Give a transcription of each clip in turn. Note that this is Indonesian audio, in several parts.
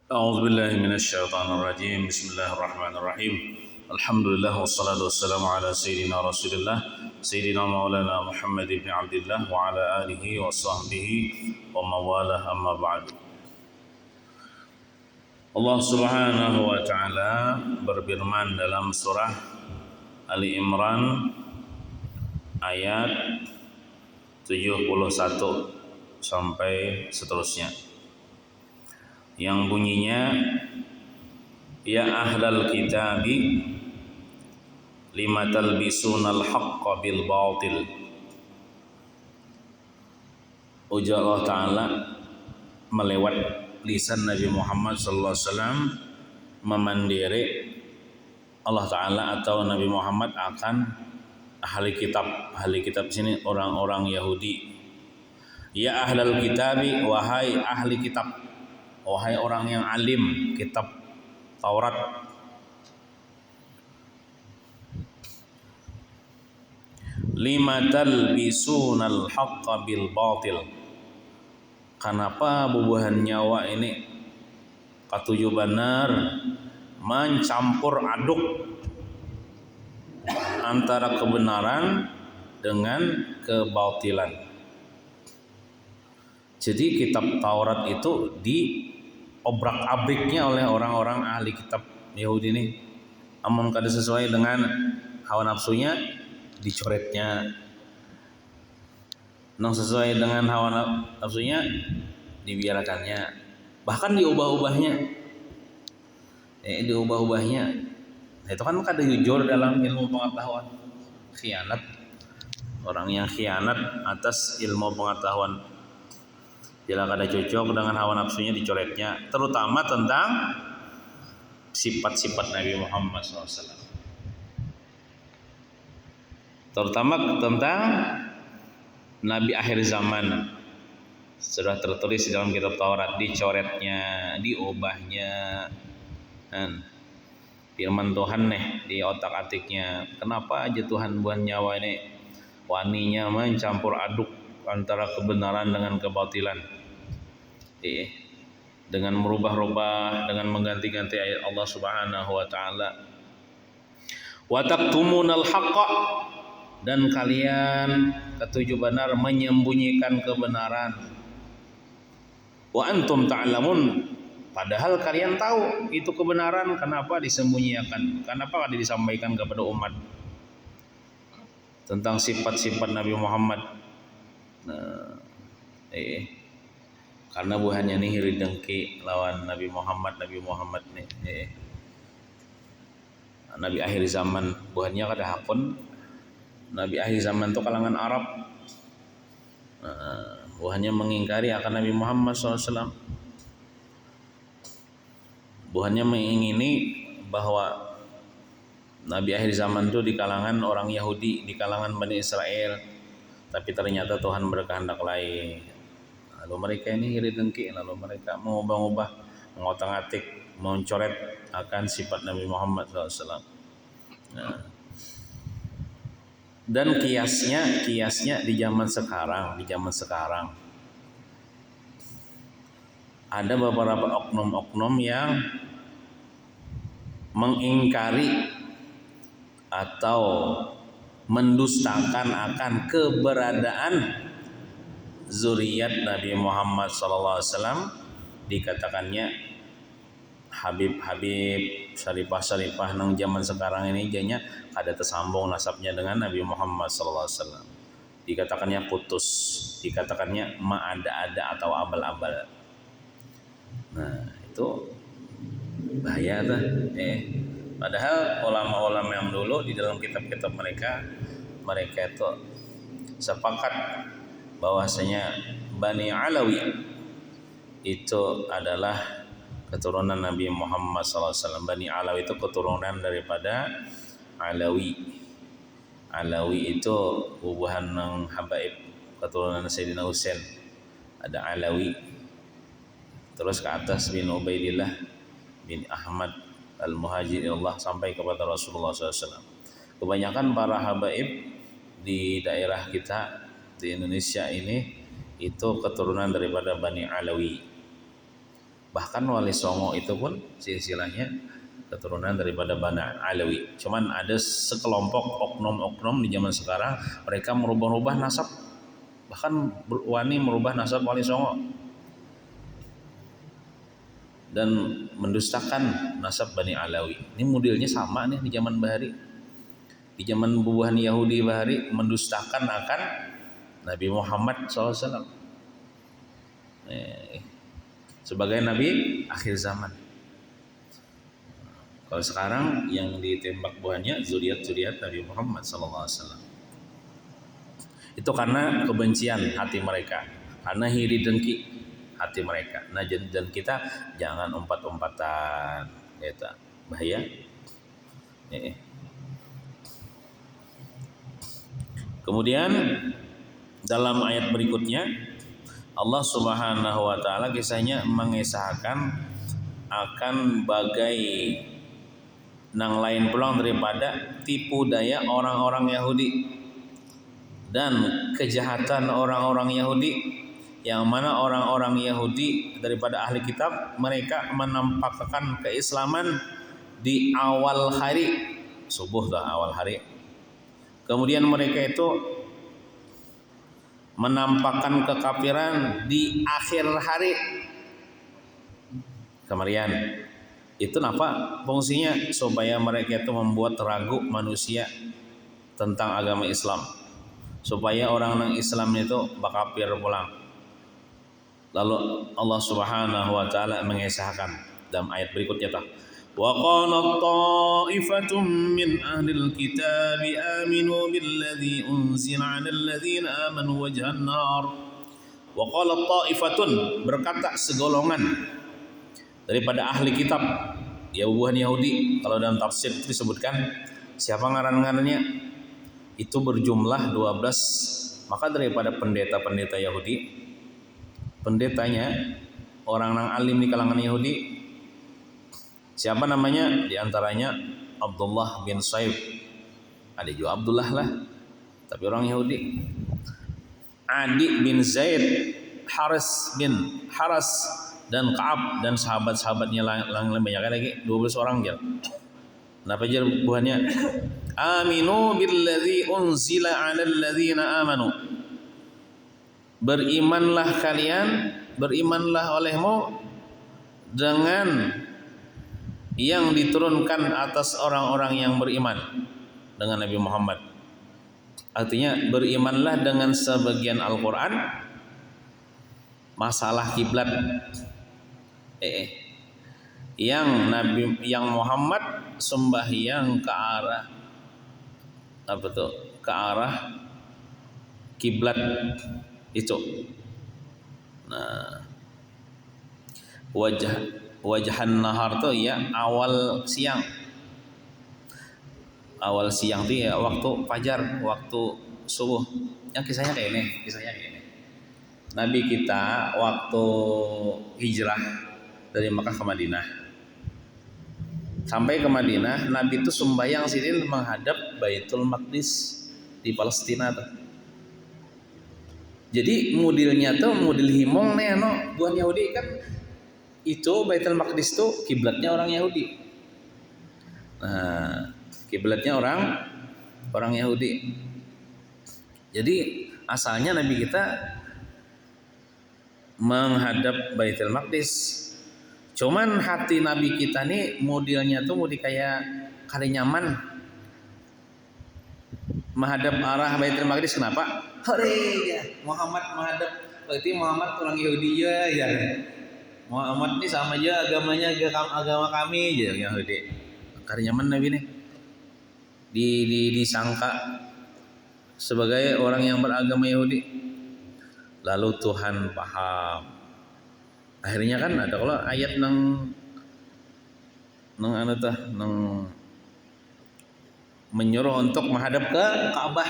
أعوذ بالله من الشيطان الرجيم بسم الله الرحمن الرحيم الحمد لله والصلاة والسلام على سيدنا رسول الله سيدنا مولانا محمد بن عبد الله وعلى آله وصحبه ومن والاه أما بعد. Allah Subhanahu wa taala berfirman dalam surah Ali Imran ayat 71 sampai seterusnya, yang bunyinya, ya ahlal kitabi lima talbisunal haqqa bil batil. Ujar Allah Ta'ala melewat lisan Nabi Muhammad SAW memandiri Allah Ta'ala atau Nabi Muhammad akan ahli kitab. Ahli kitab sini orang-orang Yahudi. Ya ahlal kitabi, wahai ahli kitab, wahai orang yang alim kitab Taurat. Lima talbisunal haqqa bil batil. Kenapa bubuhan nyawa ini katuju benar mencampur aduk antara kebenaran dengan kebatilan. Jadi kitab Taurat itu diobrak-abriknya oleh orang-orang ahli kitab Yahudi ini. Amun kada sesuai dengan hawa nafsunya, dicoretnya. Nang sesuai dengan hawa nafsunya, dibiarkannya. Bahkan diubah-ubahnya. Diubah-ubahnya. Nah, itu kan kada jujur dalam ilmu pengetahuan. Khianat. Orang yang khianat atas ilmu pengetahuan. Bila kada cocok dengan hawa nafsunya, dicoretnya, terutama tentang sifat-sifat Nabi Muhammad SAW, terutama tentang Nabi akhir zaman. Sudah tertulis di dalam kitab Taurat, dicoretnya, diubahnya, dan firman Tuhan di otak-atiknya. Kenapa aja Tuhan buat nyawa ini waninya mencampur aduk antara kebenaran dengan kebatilan, dengan merubah-rubah, dengan mengganti-ganti ayat Allah Subhanahu wa taala. Wa taktumunal haqqa, dan kalian ketujuh benar menyembunyikan kebenaran. Wa antum ta'lamun, padahal kalian tahu itu kebenaran, kenapa disembunyikan? Kenapa tidak disampaikan kepada umat tentang sifat-sifat Nabi Muhammad? Karena buhannya nih iri dengki lawan Nabi Muhammad nih. Nabi akhir zaman buhannya kada hakun. Nabi akhir zaman itu kalangan Arab. Buhannya mengingkari akan Nabi Muhammad SAW. Buhannya mengingini bahwa Nabi akhir zaman itu di kalangan orang Yahudi, di kalangan Bani Israel. Tapi ternyata Tuhan berkehendak lain. Lalu mereka ini iri dengki, lalu mereka mengubah-ubah, mengotak-atik, mencoret akan sifat Nabi Muhammad SAW. Dan kiasnya di zaman sekarang, ada beberapa oknum-oknum yang mengingkari atau mendustakan akan keberadaan zuriat Nabi Muhammad SAW. Dikatakannya Habib-habib, syarifah-syarifah nang zaman sekarang ini jadinya kada tersambung nasabnya dengan Nabi Muhammad SAW. Dikatakannya putus, dikatakannya ma'ada-ada atau abal-abal. Nah, itu bahaya tuh. Padahal ulama-ulama yang dulu di dalam kitab-kitab mereka itu sepakat bahwasanya Bani Alawi itu adalah keturunan Nabi Muhammad SAW. Bani Alawi itu keturunan daripada Alawi. Alawi itu bubuhan ng habaib, keturunan Sayyidina Husain. Ada Alawi. Terus ke atas bin Ubaidillah bin Ahmad al-Muhajir Allah sampai kepada Rasulullah SAW. Kebanyakan para habaib di daerah kita di Indonesia ini itu keturunan daripada Bani Alawi. Bahkan Wali Songo itu pun silsilahnya keturunan daripada Bani Alawi. Cuman ada sekelompok oknum-oknum di zaman sekarang mereka merubah-rubah nasab, bahkan wani merubah nasab Wali Songo dan mendustakan nasab Bani Alawi. Ini modelnya sama nih di zaman Bahari. Di zaman bubuhan Yahudi Bahari mendustakan akan Nabi Muhammad SAW sebagai Nabi akhir zaman. Kalau sekarang yang ditembak buahnya zuriat-zuriat Nabi Muhammad SAW. Itu karena kebencian hati mereka, karena iri dengki hati mereka. Nah, dan kita jangan umpat-umpatan, eta bahaya. Kemudian dalam ayat berikutnya Allah Subhanahu wa taala kisahnya mengisahkan akan bagai nang lain pulang daripada tipu daya orang-orang Yahudi dan kejahatan orang-orang Yahudi, yang mana orang-orang Yahudi daripada ahli kitab mereka menampakkan keislaman di awal hari subuh awal hari. Kemudian mereka itu menampakkan kekafiran di akhir hari. Kemudian itu apa fungsinya? Supaya mereka itu membuat ragu manusia tentang agama Islam, supaya orang yang Islam itu bakapir pulang. Lalu Allah Subhanahu wa taala mengisahkan dalam ayat berikutnya wa qala ta'ifatun min ahlil kitab aminu billadzi unzila 'alal ladzina amanu wajhan nar. Wa qala ta'ifatun, berkata segolongan daripada ahli kitab, ya bubuhan Yahudi. Kalau dalam tafsir itu disebutkan siapa ngaran-ngarannya itu berjumlah 12. Maka daripada pendeta-pendeta Yahudi, pendetanya orang yang alim di kalangan Yahudi, siapa namanya? Di antaranya Abdullah bin Saib. Ada juga Abdullah lah, tapi orang Yahudi. Adi bin Zaid, Haris bin Haras, dan Ka'ab, dan sahabat-sahabatnya lain banyak lagi, 12 orang aja. Kenapa aja buahnya? Aminu billadzi unzila 'alal ladzina amanu. Berimanlah kalian, berimanlah olehmu dengan yang diturunkan atas orang-orang yang beriman dengan Nabi Muhammad. Artinya berimanlah dengan sebagian Al-Quran masalah kiblat. Yang Muhammad sembahyang ke arah ke arah kiblat itu. Nah, wajhan nahar tuh ya awal siang tuh ya waktu fajar, waktu subuh. Yang kisahnya kayak ini. Nabi kita waktu hijrah dari Makkah ke Madinah, sampai ke Madinah, Nabi itu sembahyang sini menghadap Baitul Maqdis di Palestina tuh. Jadi modelnya tuh model himong nih, buat Yahudi kan itu Baitul Maqdis tuh kiblatnya orang Yahudi. Nah, kiblatnya orang Yahudi. Jadi asalnya Nabi kita menghadap Baitul Maqdis. Cuman hati Nabi kita nih modelnya tuh mau kayak kali nyaman menghadap arah Baitul Maqdis. Kenapa? Ya, Muhammad menghadap, berarti Muhammad orang Yahudi ya. Muhammad ini sama aja agamanya agama kami aja Yahudi. Kali nyaman Nabi nih disangka sebagai orang yang beragama Yahudi. Lalu Tuhan paham. Akhirnya kan ada kalau ayat nang menyuruh untuk menghadap ke Ka'bah.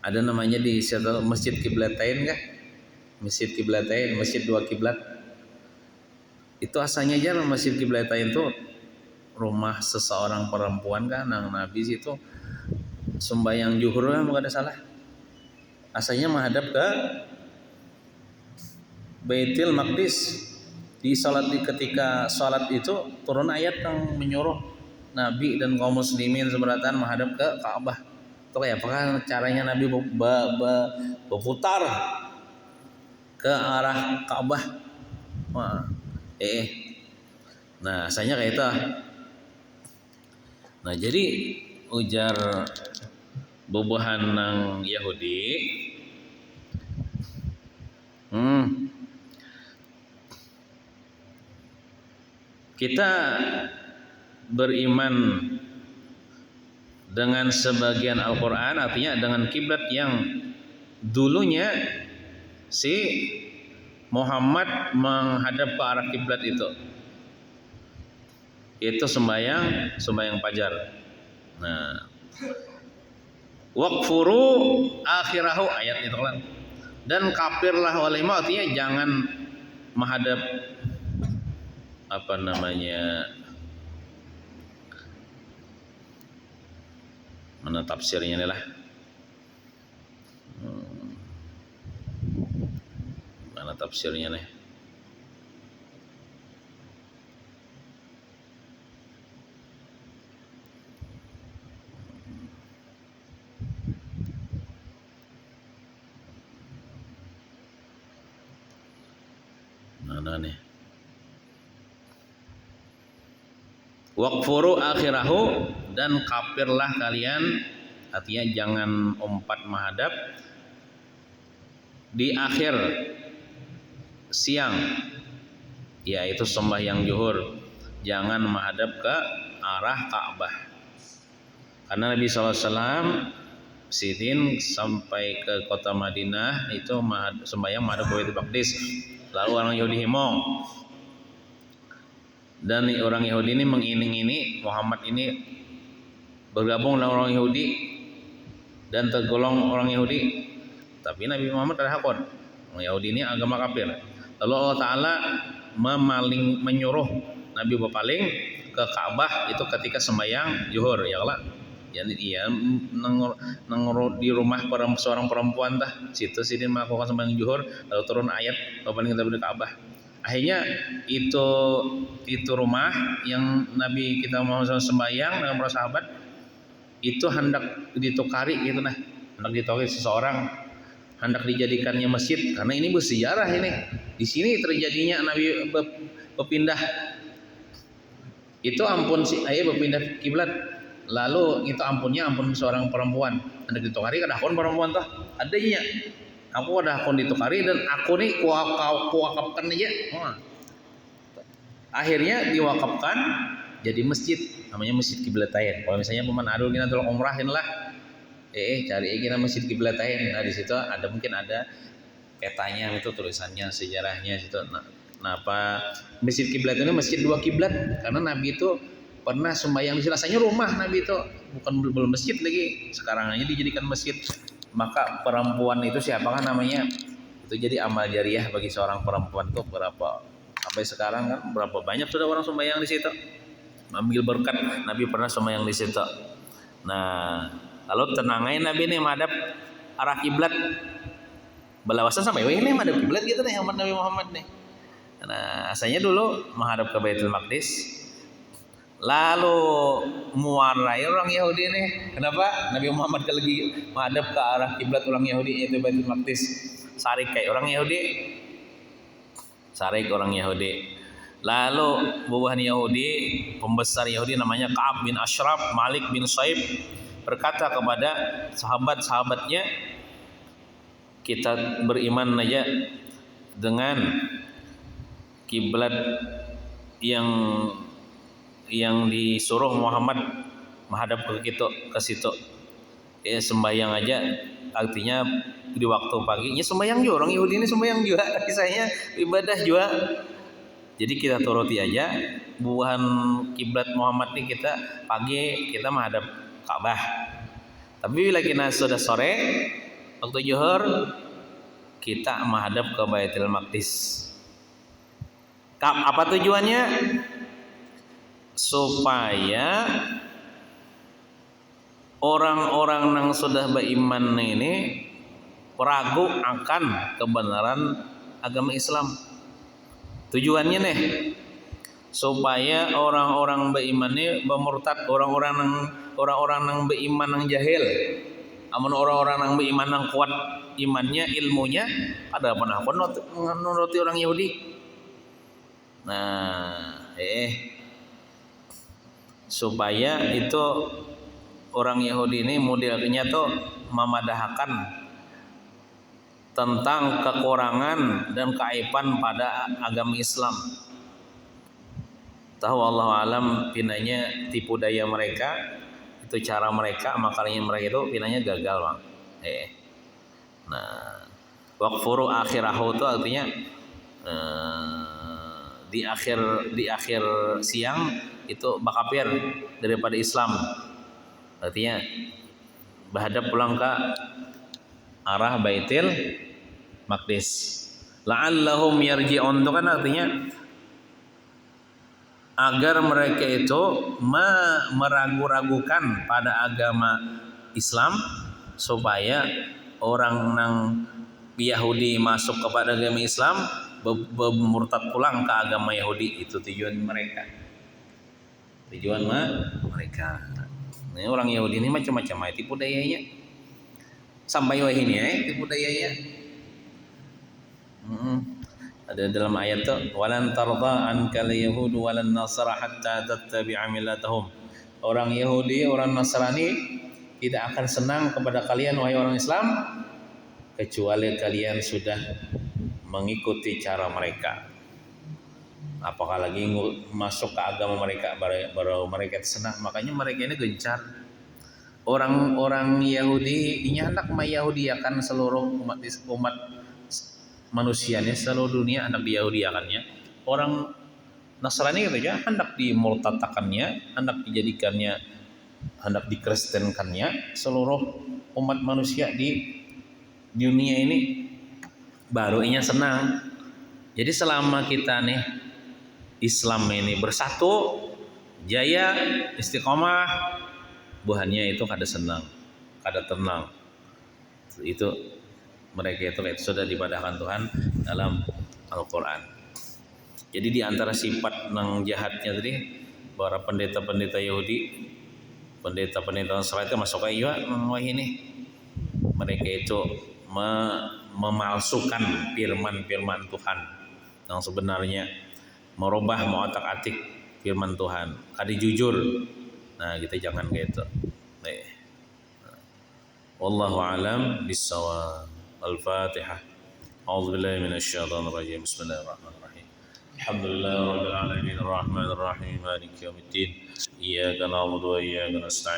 Ada namanya di Masjid Qiblatain kah? Masjid Qiblatain, masjid dua kiblat. Itu asalnya aja Masjid Qiblatain itu rumah seseorang perempuan kan, nang Nabi situ sembahyang zuhur kan, bukan ada salah. Asalnya menghadap ke Baitul Maqdis. di ketika salat itu turun ayat yang menyuruh Nabi dan kaum muslimin seberatan menghadap ke Ka'bah. Itu kayak apakah caranya Nabi berputar ke arah Ka'bah. Wah, Nah, asalnya kayak itu. Nah, jadi ujar bobohan nang Yahudi. Kita beriman dengan sebagian Al-Qur'an, artinya dengan kiblat yang dulunya si Muhammad menghadap ke arah kiblat itu sembahyang fajar. Nah, waqfuru akhirahu, ayat itu kan. Dan kafirlah walimah, artinya jangan menghadap mana tafsirnya nih lah. Mana tafsirnya nih? Mana nih? Waqfuru akhirahu, dan kafirlah kalian, artinya jangan umpat menghadap di akhir siang, yaitu sembahyang zuhur, jangan menghadap ke arah Ka'bah. Karena Nabi SAW sidin sampai ke kota Madinah itu sembahyang menghadap ke Baitul Maqdis. Lalu orang Yahudi himong, dan orang Yahudi ini mengiming-imingi Muhammad ini bergabung dengan orang Yahudi dan tergolong orang Yahudi. Tapi Nabi Muhammad ada hakon. Orang Yahudi ini agama kafir. Lalu Allah Ta'ala menyuruh Nabi berpaling ke Ka'bah itu ketika sembahyang zuhur, ya Allah. Jadi ia di rumah seorang perempuan situ sidin melakukan sembahyang zuhur, lalu turun ayat berpaling kita ke Ka'bah. Akhirnya itu rumah yang Nabi kita Muhammad SAW sembahyang dengan para sahabat itu hendak ditukari gitu nah, hendak ditukari seseorang, hendak dijadikannya masjid, karena ini bersejarah ini. Di sini terjadinya Nabi berpindah itu ampun si ayah berpindah kiblat, lalu itu ampunnya ampun seorang perempuan, hendak ditukari kada akun perempuan adanya. Aku ada akun ditukari dan aku nih kuwakafkan aja. Akhirnya diwakafkan jadi masjid, namanya Masjid Kiblatain. Kalau misalnya peman adul kita tolong umrahin lah, cari kita Masjid Kiblatain. Nah di situ mungkin ada petanya itu, tulisannya, sejarahnya situ. Apa Masjid Kiblat ini masjid dua kiblat, karena Nabi itu pernah sembahyang di sini. Rasanya rumah Nabi itu belum masjid lagi, sekarang aja dijadikan masjid. Maka perempuan itu siapakah namanya? Itu jadi amal jariah bagi seorang perempuan tuh berapa sampai sekarang kan berapa banyak sudah orang sembahyang di situ. Ambil berkat Nabi pernah sembahyang di situ. Nah, lalu tenangnya Nabi ini menghadap arah kiblat. Belawasan sampai ini menghadap kiblat gitu nih Nabi Muhammad nih. Nah, asalnya dulu menghadap ke Baitul Maqdis. Lalu muarai orang Yahudi nih. Kenapa? Nabi Muhammad lagi menghadap ke arah kiblat orang Yahudi yaitu Baitul Maqdis. Sarik kayak orang Yahudi. Sarik orang Yahudi. Lalu bubahan Yahudi, pembesar Yahudi namanya Ka'ab bin Ashraf, Malik bin Saib berkata kepada sahabat-sahabatnya, kita beriman aja dengan kiblat yang disuruh Muhammad menghadap ke situ. Ya sembahyang aja, artinya di waktu paginya sembahyang juga, orang Yahudi ini sembahyang juga, kisahnya ibadah juga. Jadi kita turuti aja buahan kiblat Muhammad ini, kita pagi kita menghadap Ka'bah. Tapi bila kita sudah sore waktu zuhur kita menghadap ke Baitul Maqdis. Apa tujuannya? Supaya orang-orang yang sudah beriman ini ragu akan kebenaran agama Islam. Tujuannya nih supaya orang-orang beriman ini bermurtad, orang-orang yang beriman yang jahil. Amun orang-orang yang beriman yang kuat imannya, ilmunya, ada pernah menuruti orang Yahudi. Nah, supaya itu orang Yahudi ini modelnya tuh memadahkan tentang kekurangan dan keaiban pada agama Islam. Tahu Allah alam pinanya tipu daya mereka, itu cara mereka, makanya mereka itu pinanya gagal, Bang. Nah, waqfuru akhirahu itu artinya di akhir siang itu bakapir daripada Islam. Artinya berhadap pulang ke arah Baitul Maqdis. La'allahum yarji'un itu kan artinya agar mereka itu meragu-ragukan pada agama Islam supaya orang nang Yahudi masuk kepada agama Islam bermurtad pulang ke agama Yahudi. Itu tujuan mereka. Mereka. Ini orang Yahudi ini macam-macam tipu dayanya. Sampai wah ini tipu dayanya. Ada dalam ayat itu walan tarda ankal yahud walan nasara hatta tattabi'a millatahum. Orang Yahudi, orang Nasrani tidak akan senang kepada kalian wahai orang Islam kecuali kalian sudah mengikuti cara mereka. Apakah lagi masuk ke agama mereka baru mereka senang. Makanya mereka ini gencar. Orang-orang Yahudi ini hendak meyahudiakan seluruh umat manusianya, seluruh dunia hendak diyahudiakannya. Orang Nasrani gitu ya, hendak dimurtadkannya, hendak dijadikannya, hendak dikristenkannya seluruh umat manusia di dunia ini. Baru inya senang. Jadi selama kita nih Islam ini bersatu, jaya, istiqomah, buahnya itu kada senang, kada tenang. Itu mereka itu sudah dipadahkan Tuhan dalam Al-Quran. Jadi di antara sifat yang jahatnya tadi, para pendeta-pendeta Yahudi, pendeta-pendeta Nasrani itu masuk aja wah ini. Mereka itu memalsukan firman-firman Tuhan yang sebenarnya, merubah mengotak-atik firman Tuhan. Kada jujur. Nah, kita jangan gitu. Wallahu alam bissawab. Al-Fatihah. A'udzubillahi minasyaitonir rajim. Bismillahirrahmanirrahim. Alhamdulillahirabbil alamin arrahmanirrahim maliki yaumiddin. Iyyaka na'budu wa iyyaka nasta'in.